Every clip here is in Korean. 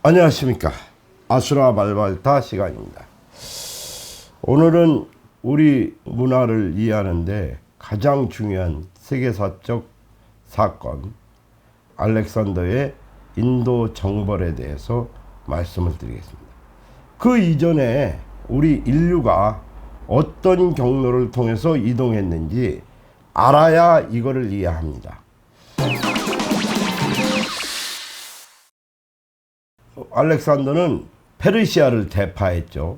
안녕하십니까. 아수라 발발타 시간입니다. 오늘은 우리 문화를 이해하는데 가장 중요한 세계사적 사건 알렉산더의 인도 정벌에 대해서 말씀을 드리겠습니다. 그 이전에 우리 인류가 어떤 경로를 통해서 이동했는지 알아야 이거를 이해합니다. 알렉산더는 페르시아를 대파했죠.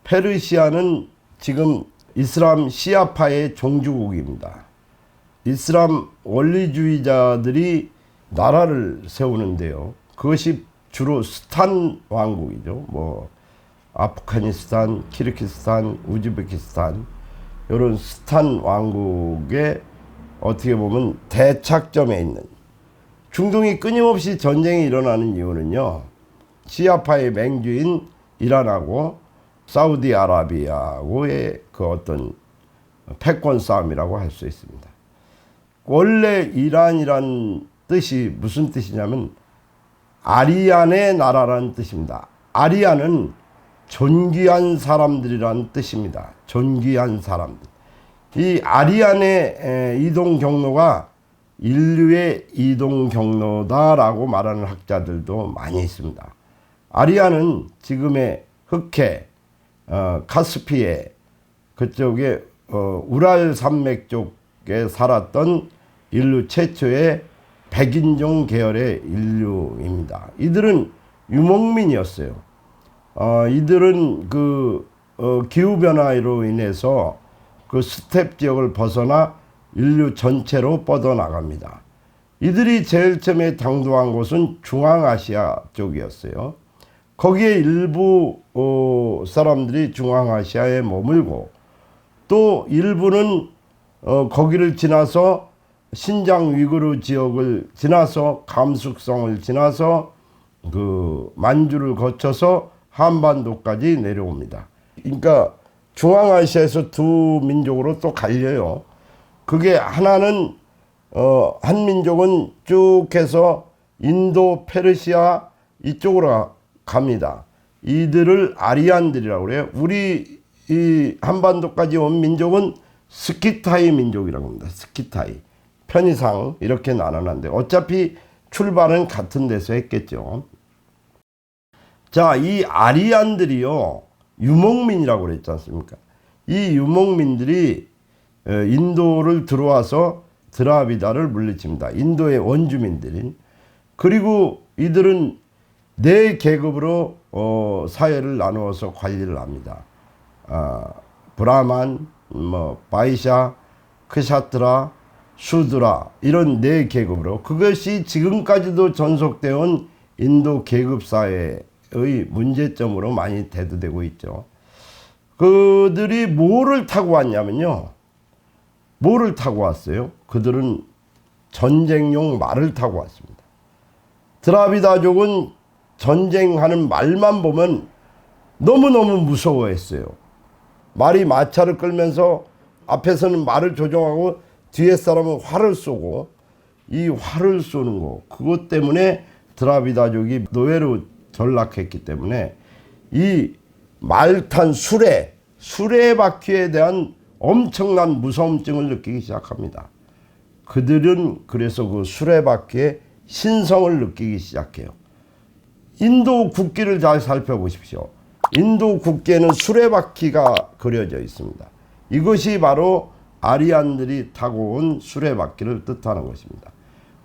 페르시아는 지금 이슬람 시아파의 종주국입니다. 이슬람 원리주의자들이 나라를 세우는데요. 그것이 주로 스탄 왕국이죠. 아프가니스탄, 키르기스탄, 우즈베키스탄 이런 스탄 왕국의 어떻게 보면 대착점에 있는, 중동이 끊임없이 전쟁이 일어나는 이유는요, 시아파의 맹주인 이란하고 사우디아라비아하고의 그 어떤 패권 싸움이라고 할 수 있습니다. 원래 이란이란 뜻이 무슨 뜻이냐면 아리안의 나라라는 뜻입니다. 아리안은 존귀한 사람들이라는 뜻입니다. 존귀한 사람들. 이 아리안의 이동 경로가 인류의 이동 경로다라고 말하는 학자들도 많이 있습니다. 아리안은 지금의 흑해, 카스피해 그쪽에 우랄 산맥 쪽에 살았던 인류 최초의 백인종 계열의 인류입니다. 이들은 유목민이었어요. 이들은 기후변화로 인해서 그 스텝 지역을 벗어나 인류 전체로 뻗어나갑니다. 이들이 제일 처음에 당도한 곳은 중앙아시아 쪽이었어요. 거기에 일부 사람들이 중앙아시아에 머물고, 또 일부는 거기를 지나서 신장 위구르 지역을 지나서 감숙성을 지나서 그 만주를 거쳐서 한반도까지 내려옵니다. 그러니까 중앙아시아에서 두 민족으로 또 갈려요. 그게 하나는 한 민족은 쭉 해서 인도, 페르시아 이쪽으로 갑니다. 이들을 아리안들이라고 그래요. 우리 이 한반도까지 온 민족은 스키타이 민족이라고 합니다. 스키타이. 편의상 이렇게 나눠놨는데 어차피 출발은 같은 데서 했겠죠. 자, 이 아리안들이요, 유목민이라고 그랬지 않습니까? 이 유목민들이 인도를 들어와서 드라비다를 물리칩니다. 인도의 원주민들인. 그리고 이들은 네 계급으로 사회를 나누어서 관리를 합니다. 브라만, 바이샤, 크샤트라, 슈드라, 이런 네 계급으로. 그것이 지금까지도 전속되어 온 인도 계급사회의 문제점으로 많이 대두되고 있죠. 그들이 뭐를 타고 왔냐면요, 뭐를 타고 왔어요? 그들은 전쟁용 말을 타고 왔습니다. 드라비다족은 전쟁하는 말만 보면 너무너무 무서워했어요. 말이 마차를 끌면서 앞에서는 말을 조종하고 뒤에 사람은 활을 쏘고, 이 활을 쏘는 거, 그것 때문에 드라비다족이 노예로 전락했기 때문에 이 말탄 수레바퀴에 대한 엄청난 무서움증을 느끼기 시작합니다. 그들은 그래서 그 수레바퀴의 신성을 느끼기 시작해요. 인도 국기를 잘 살펴보십시오. 인도 국기에는 수레바퀴가 그려져 있습니다. 이것이 바로 아리안들이 타고 온 수레바퀴를 뜻하는 것입니다.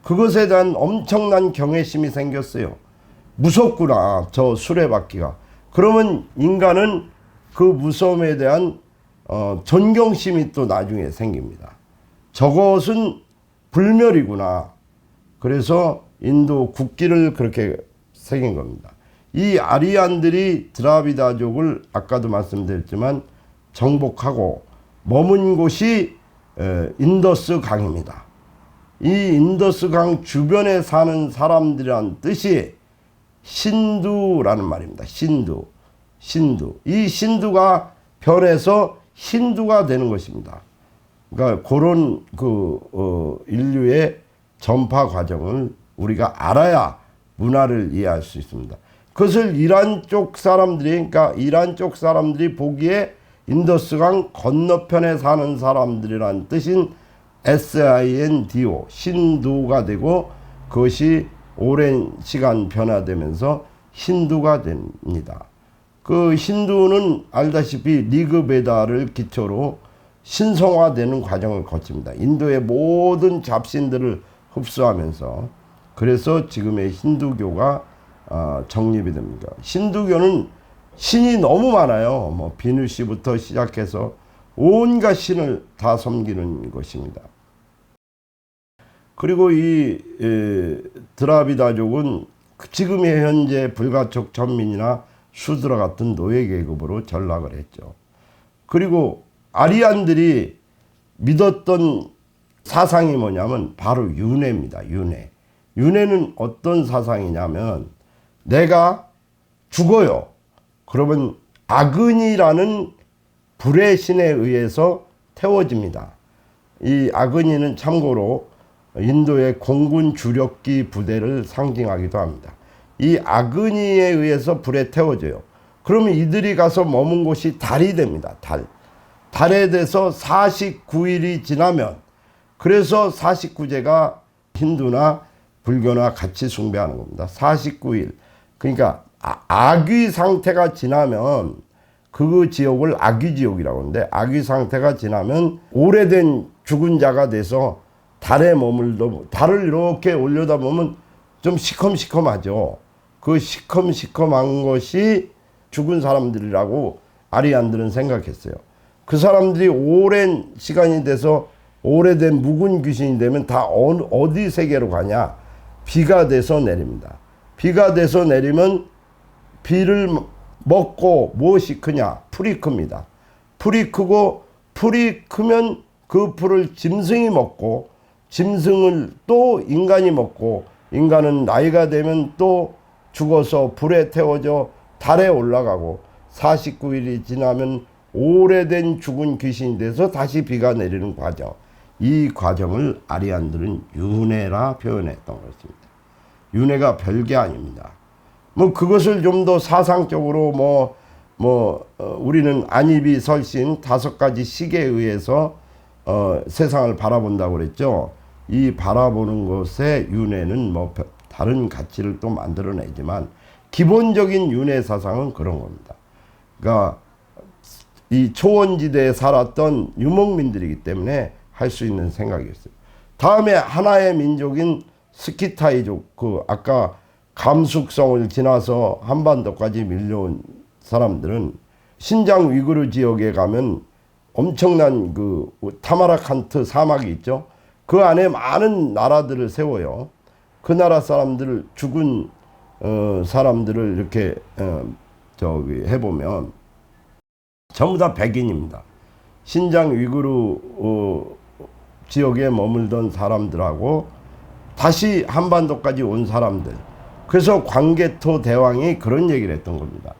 그것에 대한 엄청난 경외심이 생겼어요. 무섭구나, 저 수레바퀴가. 그러면 인간은 그 무서움에 대한 존경심이 또 나중에 생깁니다. 저것은 불멸이구나. 그래서 인도 국기를 그렇게 새긴 겁니다. 이 아리안들이 드라비다족을 아까도 말씀드렸지만 정복하고 머문 곳이 인더스 강입니다. 이 인더스 강 주변에 사는 사람들이란 뜻이 신두라는 말입니다. 신두. 이 신두가 변해서 힌두가 되는 것입니다. 그러니까 그런 인류의 전파 과정을 우리가 알아야 문화를 이해할 수 있습니다. 그것을 이란 쪽 사람들이, 그러니까 이란 쪽 사람들이 보기에 인더스강 건너편에 사는 사람들이란 뜻인 SINDO, 신두가 되고, 그것이 오랜 시간 변화되면서 힌두가 됩니다. 그 힌두는 알다시피 리그베다를 기초로 신성화되는 과정을 거칩니다. 인도의 모든 잡신들을 흡수하면서, 그래서 지금의 힌두교가 정립이 됩니다. 힌두교는 신이 너무 많아요. 뭐 비누씨부터 시작해서 온갖 신을 다 섬기는 것입니다. 그리고 이 드라비다족은 지금의 현재 불가촉 천민이나 슈드라 같은 노예 계급으로 전락을 했죠. 그리고 아리안들이 믿었던 사상이 뭐냐면 바로 윤회입니다. 윤회. 윤회는 어떤 사상이냐면, 내가 죽어요. 그러면 아그니라는 불의 신에 의해서 태워집니다. 이 아그니는 참고로 인도의 공군 주력기 부대를 상징하기도 합니다. 이 아그니에 의해서 불에 태워져요. 그러면 이들이 가서 머문 곳이 달이 됩니다. 달에 대해서 49일이 지나면, 그래서 49제가 힌두나 불교나 같이 숭배하는 겁니다. 49일. 그러니까 아귀 상태가 지나면 그 지옥을 아귀지옥이라고 하는데, 아귀 상태가 지나면 오래된 죽은 자가 돼서 달에 머물러, 달을 이렇게 올려다보면 좀 시커미시커하죠. 그 시커미시커한 것이 죽은 사람들이라고 아리안들은 생각했어요. 그 사람들이 오랜 시간이 돼서 오래된 묵은 귀신이 되면 다 어디 세계로 가냐? 비가 돼서 내립니다. 비가 돼서 내리면 비를 먹고 무엇이 크냐? 풀이 큽니다. 풀이 크고, 풀이 크면 그 풀을 짐승이 먹고, 짐승을 또 인간이 먹고, 인간은 나이가 되면 또 죽어서 불에 태워져 달에 올라가고, 49일이 지나면 오래된 죽은 귀신이 돼서 다시 비가 내리는 과정. 이 과정을 아리안들은 윤회라 표현했던 것입니다. 윤회가 별게 아닙니다. 뭐 그것을 좀 더 사상적으로 우리는 안입이 설신 5가지 식에 의해서 세상을 바라본다고 그랬죠. 이 바라보는 것에 윤회는 뭐 다른 가치를 또 만들어내지만, 기본적인 윤회 사상은 그런 겁니다. 그러니까 이 초원지대에 살았던 유목민들이기 때문에 할 수 있는 생각이었어요. 다음에 하나의 민족인 스키타이족, 그 아까 감숙성을 지나서 한반도까지 밀려온 사람들은 신장 위구르 지역에 가면 엄청난 그 타마라칸트 사막이 있죠. 그 안에 많은 나라들을 세워요. 그 나라 사람들을, 죽은 사람들을 이렇게 해보면 전부 다 백인입니다. 신장 위구르 지역에 머물던 사람들하고 다시 한반도까지 온 사람들. 그래서 광개토 대왕이 그런 얘기를 했던 겁니다.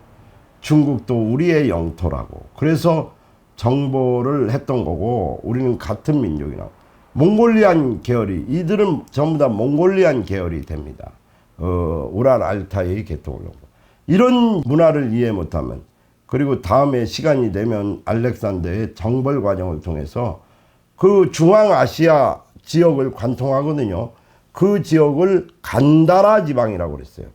중국도 우리의 영토라고. 그래서 정보를 했던 거고, 우리는 같은 민족이라고. 몽골리안 계열이, 이들은 전부 다 몽골리안 계열이 됩니다. 우랄 알타이 계통으로. 이런 문화를 이해 못하면, 그리고 다음에 시간이 되면 알렉산더의 정벌 과정을 통해서 그 중앙아시아 지역을 관통하거든요. 그 지역을 간다라 지방이라고 그랬어요.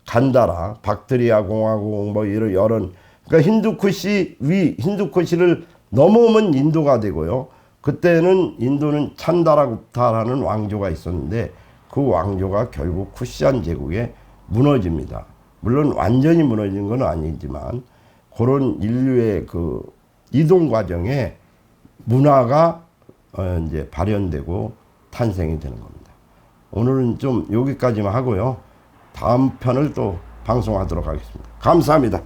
간다라, 박트리아 공화국, 뭐 이런, 그러니까 힌두쿠시를 넘어오면 인도가 되고요. 그때는 인도는 찬다라굽타라는 왕조가 있었는데, 그 왕조가 결국 쿠시안 제국에 무너집니다. 물론 완전히 무너진 건 아니지만, 그런 인류의 그 이동 과정에 문화가 이제 발현되고 탄생이 되는 겁니다. 오늘은 좀 여기까지만 하고요. 다음 편을 또 방송하도록 하겠습니다. 감사합니다.